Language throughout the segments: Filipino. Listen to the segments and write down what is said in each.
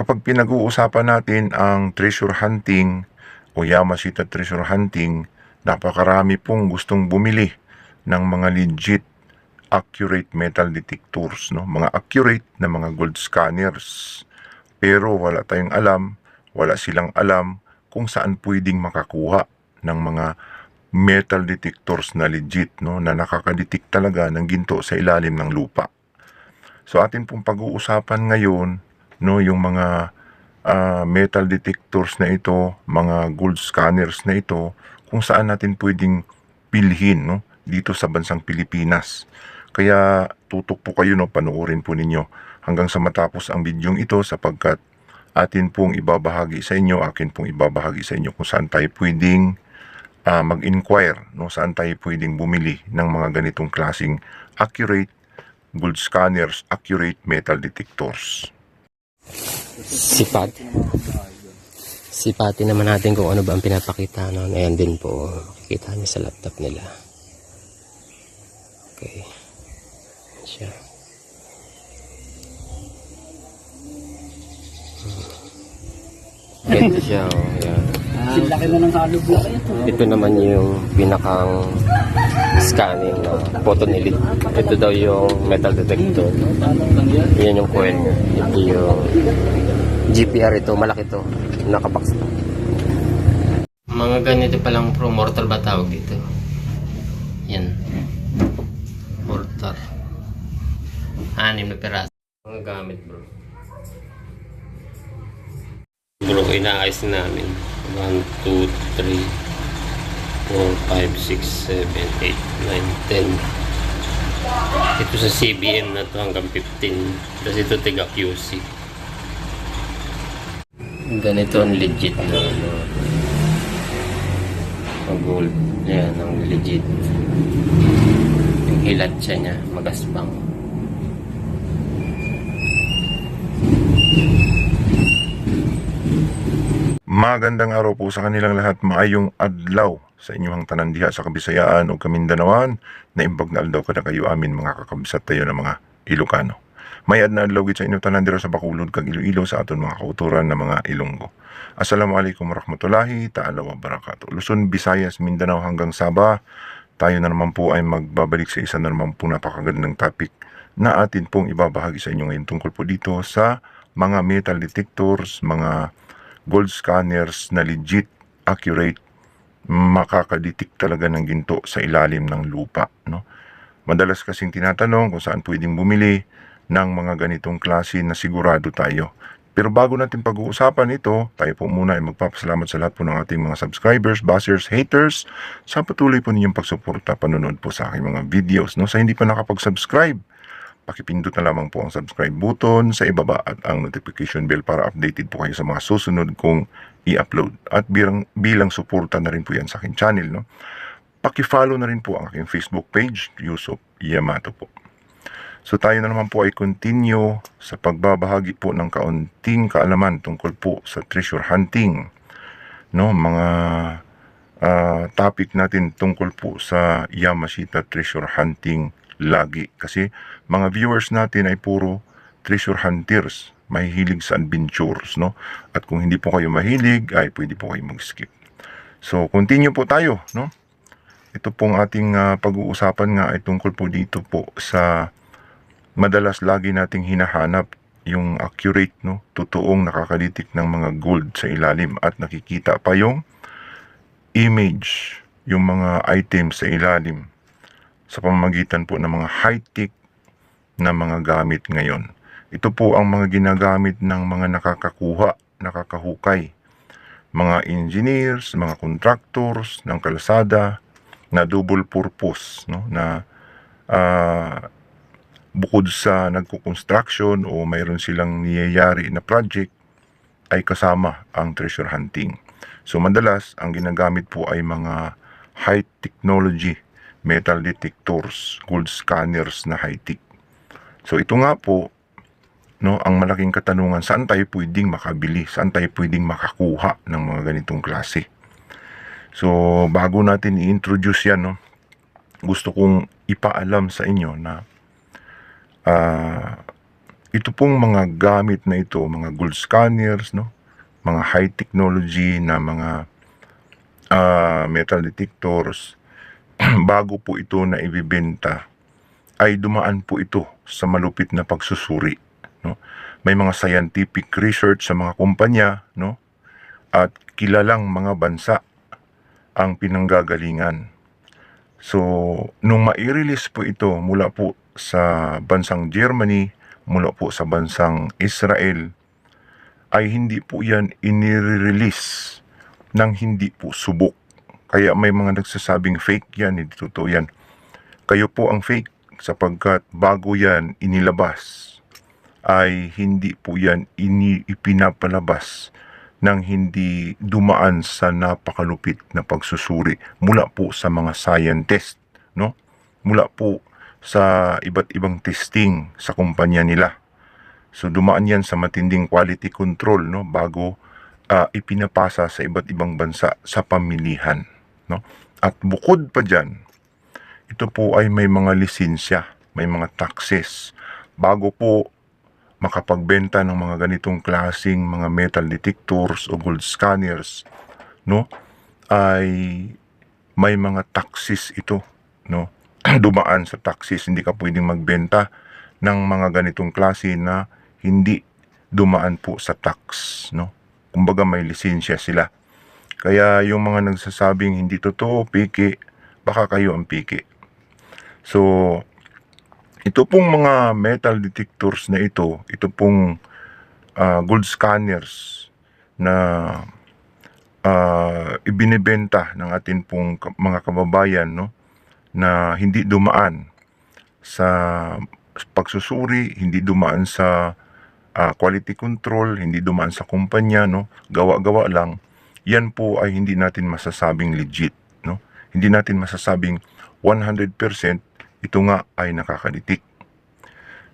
Kapag pinag-uusapan natin ang treasure hunting o Yamashita treasure hunting, napakarami pong gustong bumili ng mga legit accurate metal detectors, no? Mga accurate na mga gold scanners. Pero wala tayong alam, wala silang alam kung saan pwedeng makakuha ng mga metal detectors na legit, no? Na nakakadetect talaga ng ginto sa ilalim ng lupa. So atin pong pag-uusapan ngayon, no, yung mga metal detectors na ito, mga gold scanners na ito, kung saan natin pwedeng bilhin, no, dito sa bansang Pilipinas. Kaya tutok po kayo, no, panoorin po ninyo hanggang sa matapos ang bidyong ito sapagkat atin pong ibabahagi sa inyo, akin pong ibabahagi sa inyo kung saan tayo pwedeng mag-inquire, no, saan tayo pwedeng bumili ng mga ganitong klaseng accurate gold scanners, accurate metal detectors. Sipatin naman natin kung ano ba ang pinapakita. No? Ayan din po, makikita niyo sa laptop nila. Okay. Ayan siya. Ganito siya. Oh. Ayan. Laki na ng hollow block ito. Ito naman yung pinakang scanning na photon elite. Ito daw yung metal detector. Yan yung coil niya. Ito yung GPR ito. Malaki ito. Nakabox ito. Mga ganito palang pro mortar ba tawag dito? Yan. Mortar. 6 na piraso. Mga gamit bro. Bro, inaayos namin. 1, 2, 3, 4, 5, 6, 7, 8, 9, 10. Ito sa CBM na to hanggang 15. Tapos ito tiga QC. Ganito ang legit na ano. Ang gold. Yan, ang legit. Yung hilat siya niya, magaspang. Magandang araw po sa kanilang lahat, maayong adlaw sa inyong tanan diha sa Kabisayaan o Kamindanawan, na imbag na aldaw kada kayo amin mga kakabisat tayo ng mga Ilocano. May adna adlaw gid sa inyo tanan dira sa Bacolod kag Iloilo sa aton mga kauturan na mga Ilonggo. Assalamualaikum warahmatullahi ta'ala wa barakatuh. Luzon, Visayas, Mindanao hanggang Sabah, tayo na naman po ay magbabalik sa isa na naman po napakagandang topic na atin pong ibabahagi sa inyo ngayon tungkol po dito sa mga metal detectors, mga gold scanners na legit, accurate, makakadetect talaga ng ginto sa ilalim ng lupa, no? Madalas kasing tinatanong kung saan pwedeng bumili ng mga ganitong klase na sigurado tayo. Pero bago natin pag-uusapan ito, tayo po muna ay magpapasalamat sa lahat po ng ating mga subscribers, bashers, haters sa patuloy po ninyong pagsuporta, panonood po sa aking mga videos, no? Sa hindi pa nakapag-subscribe, pakipindot na lamang po ang subscribe button sa ibaba at ang notification bell para updated po kayo sa mga susunod kong i-upload. At bilang suporta na rin po yan sa aking channel, no? Paki-follow na rin po ang aking Facebook page, Yusuf Yamato po. So tayo na naman po ay continue sa pagbabahagi po ng kaunting kaalaman tungkol po sa treasure hunting, no? Mga topic natin tungkol po sa Yamashita treasure hunting lagi, kasi mga viewers natin ay puro treasure hunters, mahihilig sa adventures, no? At kung hindi po kayo mahilig, ay pwede po kayo mag-skip. So continue po tayo, no? Ito pong ating pag-uusapan nga ay tungkol po dito po sa madalas lagi nating hinahanap, yung accurate, no, totoong nakakadetect ng mga gold sa ilalim at nakikita pa yung image, yung mga items sa ilalim sa pamamagitan po ng mga high-tech na mga gamit ngayon. Ito po ang mga ginagamit ng mga nakakahukay, mga engineers, mga contractors ng kalsada na double purpose, no, na bukod sa nagko-construction o mayroon silang niyayari na project, ay kasama ang treasure hunting. So madalas ang ginagamit po ay mga high technology metal detectors, gold scanners na high-tech. So ito nga po, no, ang malaking katanungan, saan tayo pwedeng makabili, saan tayo pwedeng makakuha ng mga ganitong klase. So bago natin i-introduce yan, no, gusto kong ipaalam sa inyo na ito pong mga gamit na ito, mga gold scanners, no? Mga high technology na mga metal detectors, bago po ito na ibibenta, ay dumaan po ito sa malupit na pagsusuri, no? May mga scientific research sa mga kumpanya, no? At kilalang mga bansa ang pinanggagalingan. So, nung mai-release po ito mula po sa bansang Germany, mula po sa bansang Israel, ay hindi po yan inire-release ng hindi po subok. Kaya may mga nagsasabing fake yan, hindi totoo yan. Kayo po ang fake sapagkat bago yan inilabas, ay hindi po yan ipinapalabas nang hindi dumaan sa napakalupit na pagsusuri mula po sa mga scientist, no? Mula po sa iba't ibang testing sa kumpanya nila. So dumaan yan sa matinding quality control, no, bago ipinapasa sa iba't ibang bansa sa pamilihan, no? At bukod pa diyan, ito po ay may mga lisensya, may mga taxes bago po makapagbenta ng mga ganitong klasing mga metal detectors o gold scanners, no? Ay may mga taxes ito, no? Dumaan sa taxes, hindi ka pwedeng magbenta ng mga ganitong klase na hindi dumaan po sa tax, no? Kumbaga may lisensya sila. Kaya yung mga nagsasabing hindi totoo, piki, baka kayo ang piki. So, ito pong mga metal detectors na ito pong gold scanners na ibinebenta ng atin pong mga kababayan, no, na hindi dumaan sa pagsusuri, hindi dumaan sa quality control, hindi dumaan sa kumpanya, no, gawa-gawa lang. Yan po ay hindi natin masasabing legit, no. Hindi natin masasabing 100% ito nga ay nakakaditik.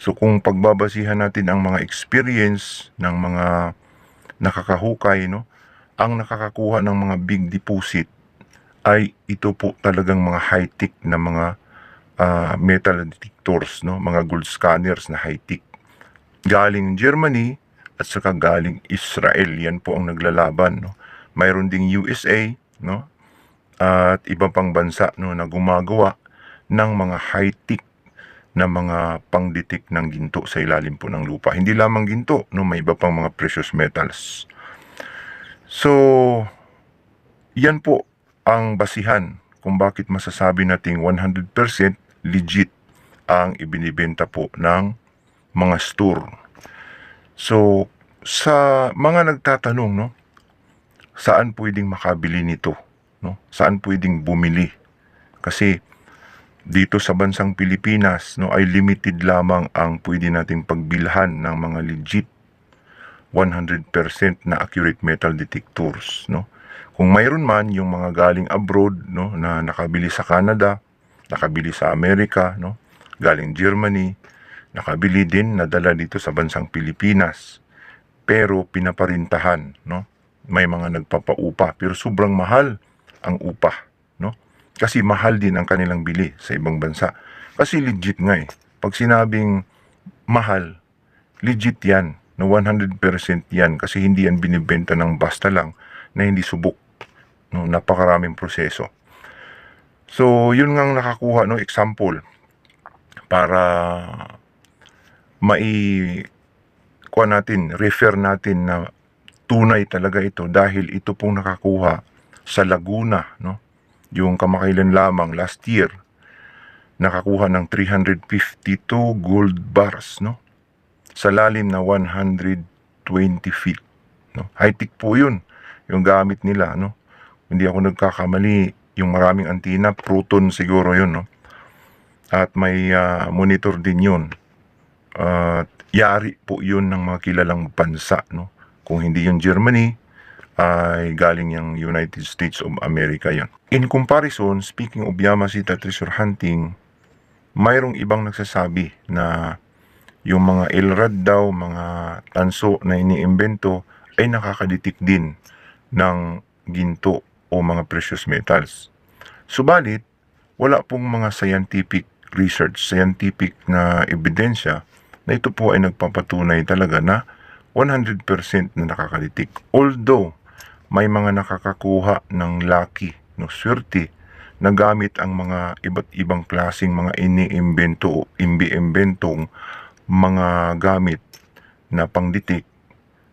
So kung pagbabasihan natin ang mga experience ng mga nakakahukay, no, ang nakakakuha ng mga big deposit ay ito po talagang mga high-tech na mga metal detectors, no, mga gold scanners na high-tech. Galing Germany at saka galing Israel, yan po ang naglalaban, no. Mayroon ding USA, no, at iba pang bansa, no, na gumagawa ng mga high-tech na mga pang-detect ng ginto sa ilalim po ng lupa. Hindi lamang ginto, no, may iba pang mga precious metals. So, yan po ang basihan kung bakit masasabi nating 100% legit ang ibinibenta po ng mga store. So, sa mga nagtatanong, no, saan pwedeng makabili nito, no? Saan pwedeng bumili? Kasi dito sa bansang Pilipinas, no, ay limited lamang ang pwede nating pagbilhan ng mga legit 100% na accurate metal detectors, no. Kung mayroon man yung mga galing abroad, no, na nakabili sa Canada, nakabili sa Amerika, no, galing Germany, nakabili din, nadala dito sa bansang Pilipinas, pero pinaparintahan, no. May mga nagpapaupa pero sobrang mahal ang upa, no. Kasi mahal din ang kanilang bili sa ibang bansa. Kasi legit nga eh. Pag sinabing mahal, legit yan. Na 100% yan. Kasi hindi yan binibenta ng basta lang na hindi subok. No, napakaraming proseso. So, yun nga nakakuha, no, example. Para refer natin na tunay talaga ito dahil ito pong nakakuha sa Laguna, no. Yung kamakailan lamang last year, nakakuha ng 352 gold bars, no, sa lalim na 120 feet, no. High-tech po yun, yung gamit nila, no. Hindi ako nagkakamali, yung maraming antenna, Proton siguro yun, no. At may monitor din yun. At yari po yun ng mga kilalang bansa, no. Kung hindi yung Germany, ay galing yung United States of America yan. In comparison, speaking of Yamashita treasure hunting, mayroong ibang nagsasabi na yung mga Elrad daw, mga tanso na iniimbento ay nakakaditik din ng ginto o mga precious metals. Subalit, wala pong mga scientific research, scientific na ebidensya na ito po ay nagpapatunay talaga na 100% na nakakalitik. Although, may mga nakakakuha ng lucky, no, swerte, na gamit ang mga iba't ibang klaseng mga iniimbento o imbi-imbentong mga gamit na pangditik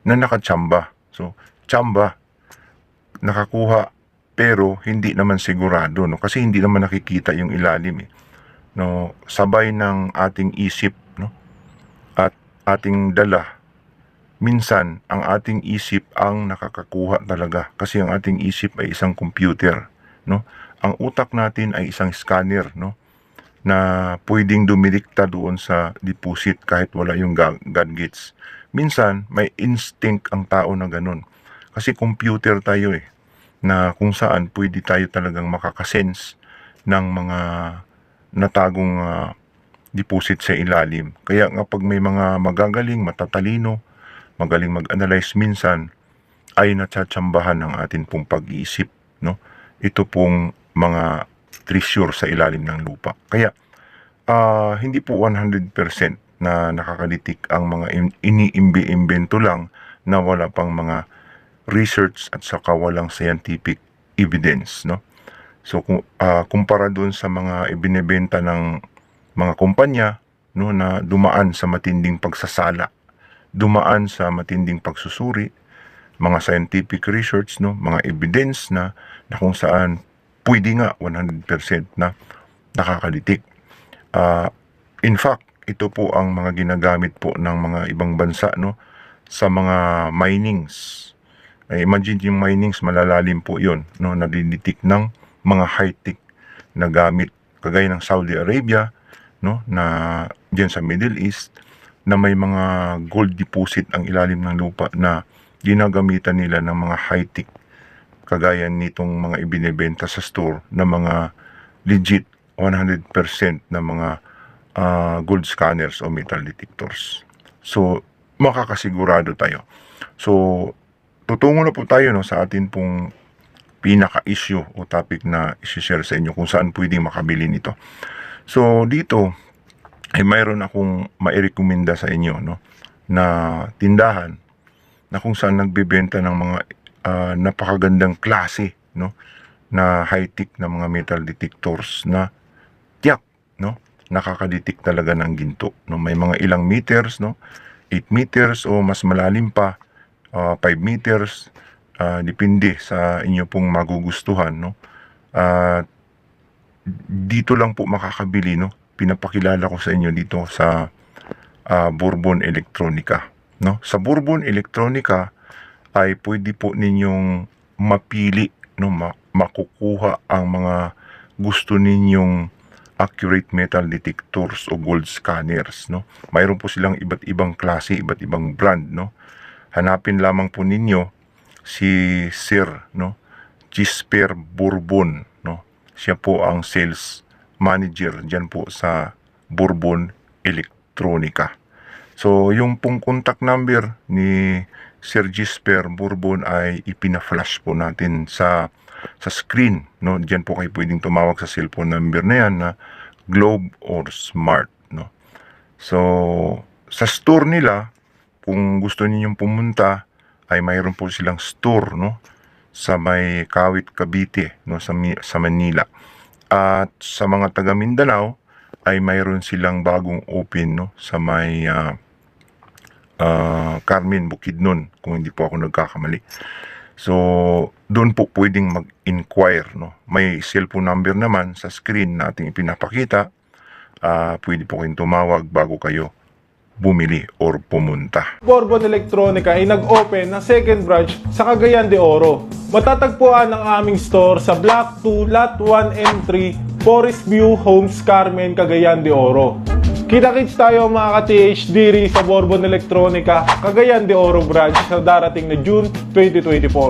na nakachamba. So, chamba, nakakuha, pero hindi naman sigurado, no? Kasi hindi naman nakikita yung ilalim, eh. No, sabay ng ating isip, no, at ating dala. Minsan, ang ating isip ang nakakakuha talaga kasi ang ating isip ay isang computer, no? Ang utak natin ay isang scanner, no, na pwedeng dumilikta doon sa deposit kahit wala yung gadgets. Minsan, may instinct ang tao na ganun. Kasi computer tayo, eh, na kung saan pwede tayo talagang makakasense ng mga natagong deposit sa ilalim. Kaya nga pag may mga magagaling, matatalino, magaling mag-analyze, minsan ay natsatsambahan ng atin pong pag-iisip, no? Ito pong mga treasure sa ilalim ng lupa. Kaya hindi po 100% na nakakalitik ang mga iniimbi-imbento lang na wala pang mga research at saka walang scientific evidence, no? So kumpara doon sa mga ibinebenta ng mga kumpanya, no, na dumaan sa matinding pagsasala, dumaan sa matinding pagsusuri, mga scientific research, no, mga evidence na kung saan pwede nga 100% na nakakalitik. In fact, ito po ang mga ginagamit po ng mga ibang bansa, no, sa mga minings. Imagine yung minings, malalalim po yun, no, nadiditik ng mga high-tech na gamit, kagaya ng Saudi Arabia, no, na dyan sa Middle East, na may mga gold deposit ang ilalim ng lupa na ginagamitan nila ng mga high-tech, kagaya nitong mga ibinebenta sa store na mga legit 100% na mga gold scanners o metal detectors. So, makakasigurado tayo. So, tutungo na po tayo, no, sa atin pong pinaka-issue o topic na isi-share sa inyo kung saan pwedeng makabili nito. So, dito ay mayroon akong mairekomenda sa inyo, no, na tindahan na kung saan nagbebenta ng mga napakagandang klase, no, na high-tech na mga metal detectors na tiyak, no, nakakadetect talaga ng ginto, no. May mga ilang meters, no, 8 meters o mas malalim pa, 5 meters, depende sa inyo pong magugustuhan, no. Dito lang po makakabili, no. Pinapakilala ko sa inyo dito sa Bourbon Electronica, no. Sa Bourbon Electronica ay pwede po ninyong mapili, no, makukuha ang mga gusto ninyong accurate metal detectors o gold scanners, no. Mayroon po silang iba't ibang klase, iba't ibang brand, no. Hanapin lamang po ninyo si Sir, no, Gisper Bourbon, no. Siya po ang sales manager diyan po sa Bourbon Electronica. So, yung pong contact number ni Sir Gisper Bourbon ay ipina-flash po natin sa screen, no. Diyan po kayo pwedeng tumawag sa cellphone number na yan na Globe or Smart, no. So, sa store nila, kung gusto ninyong pumunta, ay mayroon po silang store, no, sa may Kawit, Cavite, no, sa Manila. At sa mga taga Mindanao ay mayroon silang bagong open, no, sa may Carmen, Bukidnon, kung hindi po ako nagkakamali. So, doon po pwedeng mag-inquire, no. May cellphone number naman sa screen na ating ipinapakita. Pwede po kayong tumawag bago kayo bumili or pumunta. Bourbon Electronica ay nag-open ng second branch sa Cagayan de Oro. Matatagpuan ang aming store sa Block 2, Lot 1 and 3, Forest View Homes, Carmen, Cagayan de Oro. Kita-kits tayo mga ka-THDR sa Bourbon Electronica, Cagayan de Oro branch sa darating na June 2024.